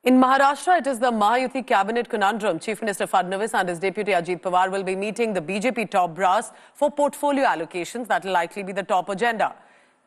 In Maharashtra, it is the Mahayuti cabinet conundrum. Chief Minister Fadnavis and his deputy Ajit Pawar will be meeting the BJP top brass for portfolio allocations. That will likely be the top agenda.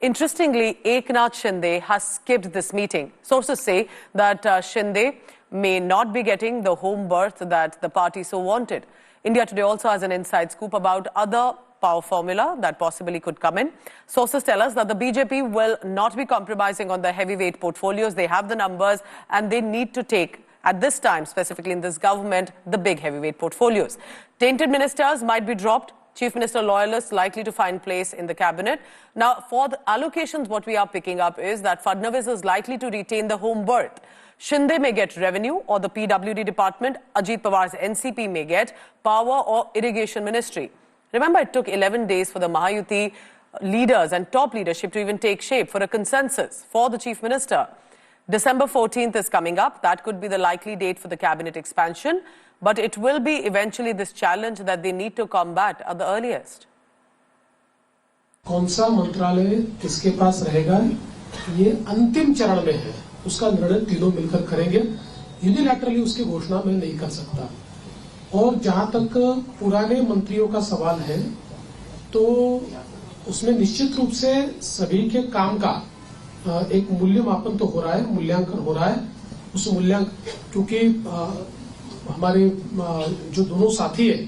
Interestingly, Eknath Shinde has skipped this meeting. Sources say that Shinde may not be getting the home berth that the party so wanted. India Today also has an inside scoop about other power formula that possibly could come in. Sources tell us that the BJP will not be compromising on the heavyweight portfolios. They have the numbers and they need to take, at this time, specifically in this government, the big heavyweight portfolios. Tainted ministers might be dropped. Chief Minister loyalists likely to find place in the cabinet. Now, for the allocations, what we are picking up is that Fadnavis is likely to retain the home berth. Shinde may get revenue or the PWD department. Ajit Pawar's NCP may get power or irrigation ministry. Remember, it took 11 days for the Mahayuti leaders and top leadership to even take shape for a consensus for the Chief Minister. December 14th is coming up. That could be the likely date for the cabinet expansion. But it will be eventually this challenge that they need to combat at the earliest. कौन सा मंत्रालय किसके पास रहेगा, ये अंतिम चरण में है. उसका निर्णय तीनों मिलकर करेंगे. यूनिलैटरली उसकी घोषणा मैं नहीं कर सकता. और जहां तक पुराने मंत्रियों का सवाल है, तो उसमें निश्चित रूप से सभी के काम का एक मूल्यमापन तो हो रहा है, मूल्यांकन हो रहा है. उस मूल्यांकन, क्योंकि हमारे जो दोनों साथी है,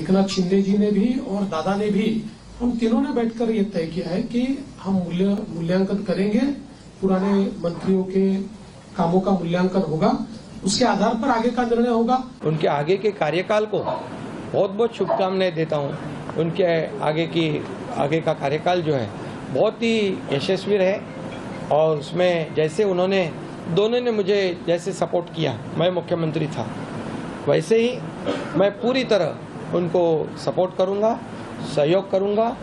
एकनाथ शिंदे जी ने भी और दादा ने भी, हम तीनों ने बैठकर ये तय किया है कि हम मूल्यांकन करेंगे. पुराने मंत्रियों के कामों का मूल्यांकन होगा, उसके आधार पर आगे का निर्णय होगा. उनके आगे के कार्यकाल को बहुत बहुत शुभकामनाएं देता हूं. उनके आगे का कार्यकाल जो है बहुत ही यशस्वी रहे और उसमें जैसे उन्होंने दोनों ने मुझे जैसे सपोर्ट किया, मैं मुख्यमंत्री था, वैसे ही मैं पूरी तरह उनको सपोर्ट करूंगा, सहयोग करूंगा.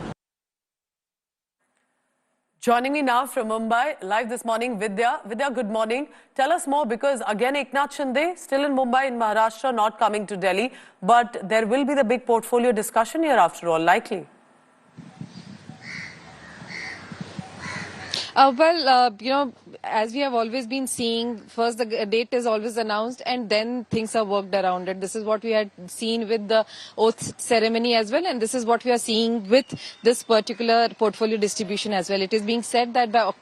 Joining me now from Mumbai, live this morning, Vidya. Vidya, good morning. Tell us more, because again, Eknath Shinde still in Mumbai, in Maharashtra, not coming to Delhi. But there will be the big portfolio discussion here after all, likely. As we have always been seeing, first the date is always announced and then things are worked around it. This is what we had seen with the oath ceremony as well, and this is what we are seeing with this particular portfolio distribution as well. It is being said that by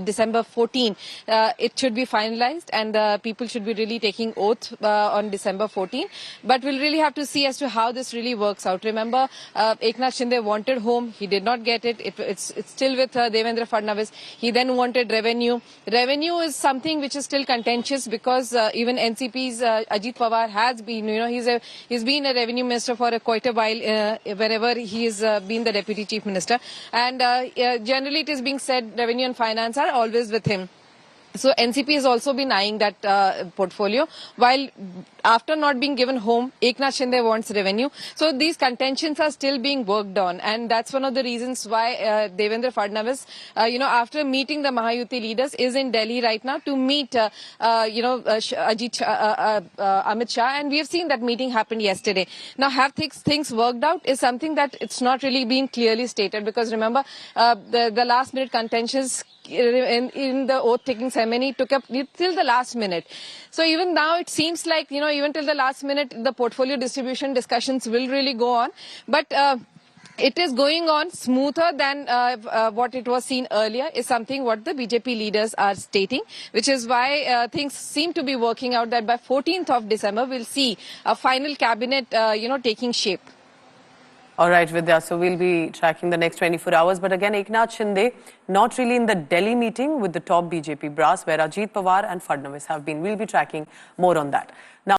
December 14, it should be finalized and people should be really taking oath on December 14. But we'll really have to see as to how this really works out. Remember, Eknath Shinde wanted home, he did not get it. It's still with Devendra Fadnavis. He then wanted revenue. Revenue is something which is still contentious, because even NCP's Ajit Pawar has been, he's been a revenue minister for quite a while whenever he has been the deputy chief minister. And generally it is being said revenue and finance are always with him. So NCP has also been eyeing that portfolio, while after not being given home, Eknath Shinde wants revenue. So these contentions are still being worked on, and that's one of the reasons why Devendra Fadnavis, after meeting the Mahayuti leaders, is in Delhi right now to meet, Amit Shah, and we have seen that meeting happened yesterday. Now, have things worked out is something that it's not really been clearly stated, because remember, the last-minute contentions in the oath-taking ceremony took up till the last minute. So even now it seems like, even till the last minute, the portfolio distribution discussions will really go on. But it is going on smoother than what it was seen earlier, is something what the BJP leaders are stating, which is why things seem to be working out that by 14th of December, we'll see a final cabinet, taking shape. All right, Vidya, so we'll be tracking the next 24 hours. But again, Eknath Shinde not really in the Delhi meeting with the top BJP brass, where Ajit Pawar and Fadnavis have been. We'll be tracking more on that. Now,